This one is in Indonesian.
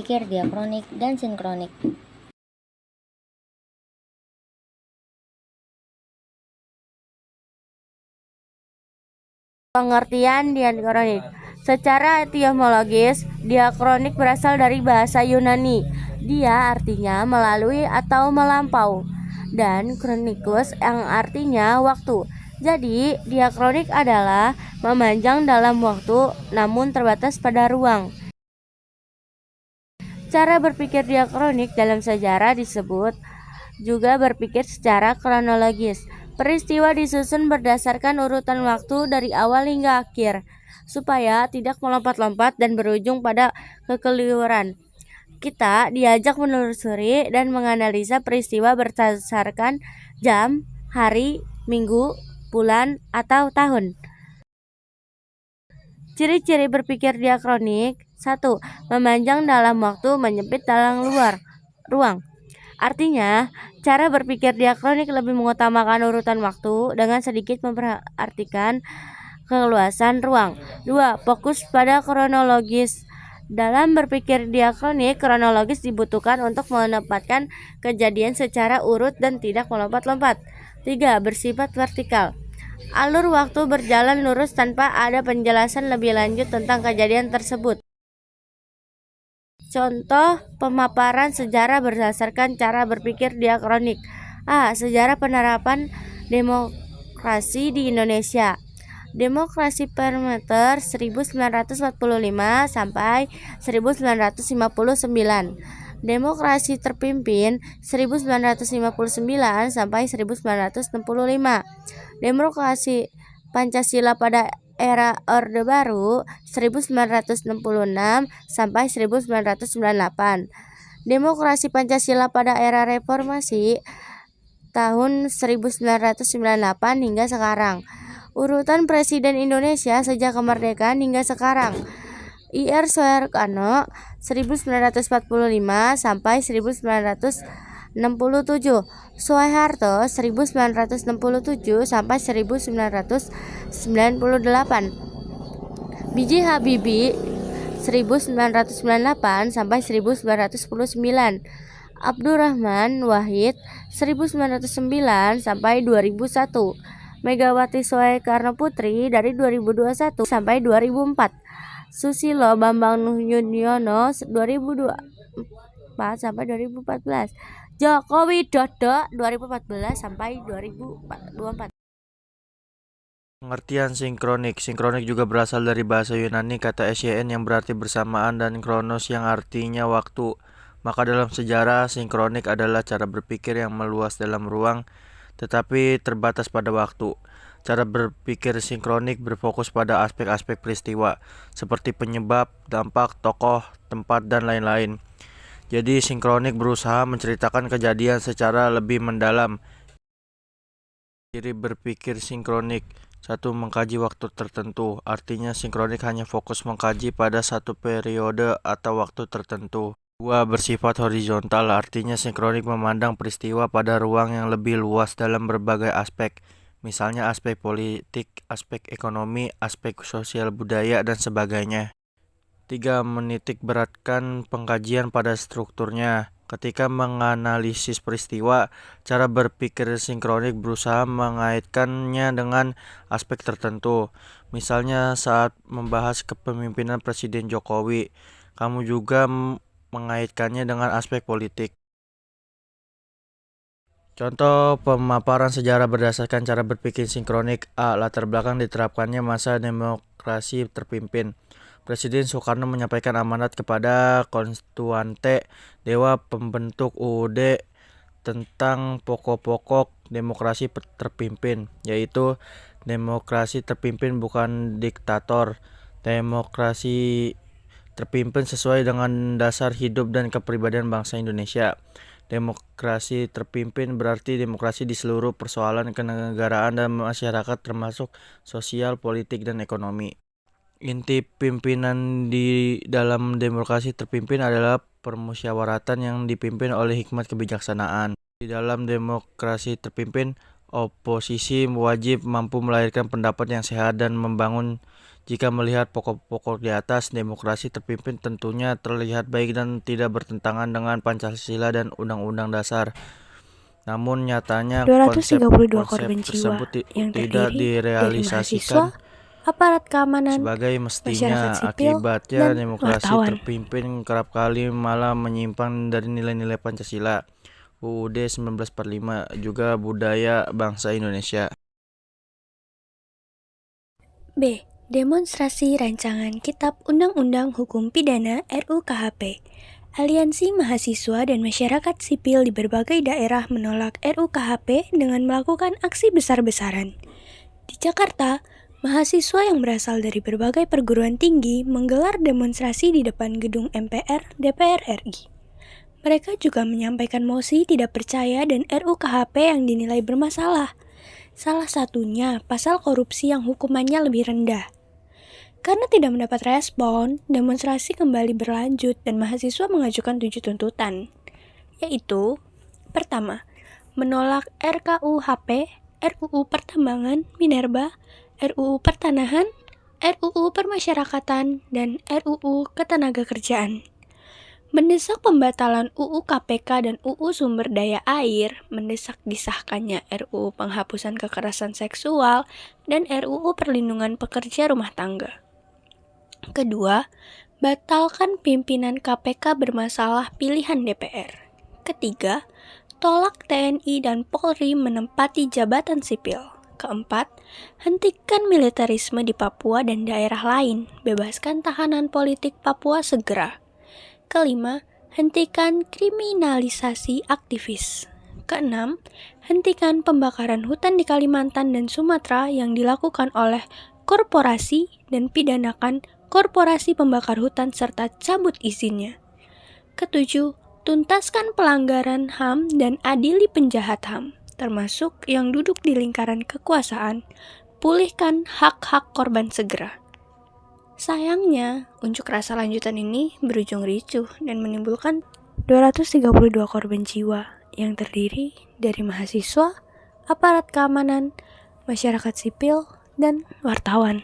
berpikir diakronik dan sinkronik. Pengertian diakronik. Secara etimologis, diakronik berasal dari bahasa Yunani. Dia artinya melalui atau melampau, dan kronikus yang artinya waktu. Jadi, diakronik adalah memanjang dalam waktu namun terbatas pada ruang. Cara berpikir diakronik dalam sejarah disebut juga berpikir secara kronologis. Peristiwa disusun berdasarkan urutan waktu dari awal hingga akhir, supaya tidak melompat-lompat dan berujung pada kekeliruan. Kita diajak menelusuri dan menganalisa peristiwa berdasarkan jam, hari, minggu, bulan, atau tahun. Ciri-ciri berpikir diakronik. 1. Memanjang dalam waktu, menyempit dalam ruang. Artinya, cara berpikir diakronik lebih mengutamakan urutan waktu dengan sedikit memperhatikan keluasan ruang. 2. Fokus pada kronologis. Dalam berpikir diakronik, kronologis dibutuhkan untuk menempatkan kejadian secara urut dan tidak melompat-lompat. 3. Bersifat vertikal. Alur waktu berjalan lurus tanpa ada penjelasan lebih lanjut tentang kejadian tersebut. Contoh pemaparan sejarah berdasarkan cara berpikir diakronik. A. Sejarah penerapan demokrasi di Indonesia. Demokrasi Parlementer 1945 sampai 1959. Demokrasi terpimpin 1959 sampai 1965. Demokrasi Pancasila pada era Orde Baru 1966 sampai 1998. Demokrasi Pancasila pada era Reformasi tahun 1998 hingga sekarang. Urutan Presiden Indonesia sejak kemerdekaan hingga sekarang. Ir Soekarno 1945 sampai 1967. Soeharto 1967 sampai 1998. B.J. Habibie 1998 sampai 1919. Abdurrahman Wahid 1909 sampai 2001. Megawati Soekarno Putri dari 2021 sampai 2004. Susilo Bambang Yudhoyono 2024 sampai 2014. Joko Widodo 2014 sampai 2024. Pengertian sinkronik. Sinkronik juga berasal dari bahasa Yunani kata SYN yang berarti bersamaan dan kronos yang artinya waktu. Maka dalam sejarah, sinkronik adalah cara berpikir yang meluas dalam ruang tetapi terbatas pada waktu. Cara berpikir sinkronik berfokus pada aspek-aspek peristiwa seperti penyebab, dampak, tokoh, tempat, dan lain-lain. Jadi sinkronik berusaha menceritakan kejadian secara lebih mendalam. Ciri berpikir sinkronik. 1. Mengkaji waktu tertentu. Artinya sinkronik hanya fokus mengkaji pada satu periode atau waktu tertentu. 2. Bersifat horizontal. Artinya sinkronik memandang peristiwa pada ruang yang lebih luas dalam berbagai aspek. Misalnya aspek politik, aspek ekonomi, aspek sosial budaya, dan sebagainya. 3. Menitik beratkan pengkajian pada strukturnya. Ketika menganalisis peristiwa, cara berpikir sinkronik berusaha mengaitkannya dengan aspek tertentu. Misalnya saat membahas kepemimpinan Presiden Jokowi, kamu juga mengaitkannya dengan aspek politik. Contoh pemaparan sejarah berdasarkan cara berpikir sinkronik. A. Latar belakang diterapkannya masa demokrasi terpimpin. Presiden Soekarno menyampaikan amanat kepada konstituante Dewa Pembentuk UUD tentang pokok-pokok demokrasi terpimpin, yaitu demokrasi terpimpin bukan diktator. Demokrasi terpimpin sesuai dengan dasar hidup dan kepribadian bangsa Indonesia. Demokrasi terpimpin berarti demokrasi di seluruh persoalan kenegaraan dan masyarakat termasuk sosial, politik, dan ekonomi. Inti pimpinan di dalam demokrasi terpimpin adalah permusyawaratan yang dipimpin oleh hikmat kebijaksanaan. Di dalam demokrasi terpimpin, oposisi wajib mampu melahirkan pendapat yang sehat dan membangun Jika melihat pokok-pokok di atas, demokrasi terpimpin tentunya terlihat baik dan tidak bertentangan dengan Pancasila dan Undang-Undang Dasar. Namun nyatanya 232 konsep korban jiwa tersebut yang tidak terdiri dari direalisasikan mahasiswa, aparat keamanan, sebagai mestinya. masyarakat sipil, Akibatnya dan demokrasi wartawan. terpimpin kerap kali malah menyimpang dari nilai-nilai Pancasila, UUD 1945, juga budaya bangsa Indonesia. B. Demonstrasi Rancangan Kitab Undang-Undang Hukum Pidana RUKHP. Aliansi mahasiswa dan masyarakat sipil di berbagai daerah menolak RUKHP dengan melakukan aksi besar-besaran. Di Jakarta, mahasiswa yang berasal dari berbagai perguruan tinggi menggelar demonstrasi di depan gedung MPR DPR RI. Mereka juga menyampaikan mosi tidak percaya dan RUKHP yang dinilai bermasalah. Salah satunya pasal korupsi yang hukumannya lebih rendah. Karena tidak mendapat respon, demonstrasi kembali berlanjut dan mahasiswa mengajukan 7 tuntutan, yaitu: pertama, menolak RKUHP, RUU Pertambangan, Minerba, RUU Pertanahan, RUU Permasyarakatan, dan RUU Ketenagakerjaan. Mendesak pembatalan UU KPK dan UU Sumber Daya Air, mendesak disahkannya RUU Penghapusan Kekerasan Seksual, dan RUU Perlindungan Pekerja Rumah Tangga. Kedua, batalkan pimpinan KPK bermasalah pilihan DPR. Ketiga, tolak TNI dan Polri menempati jabatan sipil. Keempat, hentikan militerisme di Papua dan daerah lain, bebaskan tahanan politik Papua segera. Kelima, hentikan kriminalisasi aktivis. Keenam, hentikan pembakaran hutan di Kalimantan dan Sumatera yang dilakukan oleh korporasi dan pidanakan korporasi pembakar hutan serta cabut izinnya. Ketujuh, tuntaskan pelanggaran HAM dan adili penjahat HAM, termasuk yang duduk di lingkaran kekuasaan. Pulihkan hak-hak korban segera. Sayangnya, unjuk rasa lanjutan ini berujung ricuh dan menimbulkan 232 korban jiwa yang terdiri dari mahasiswa, aparat keamanan, masyarakat sipil, dan wartawan.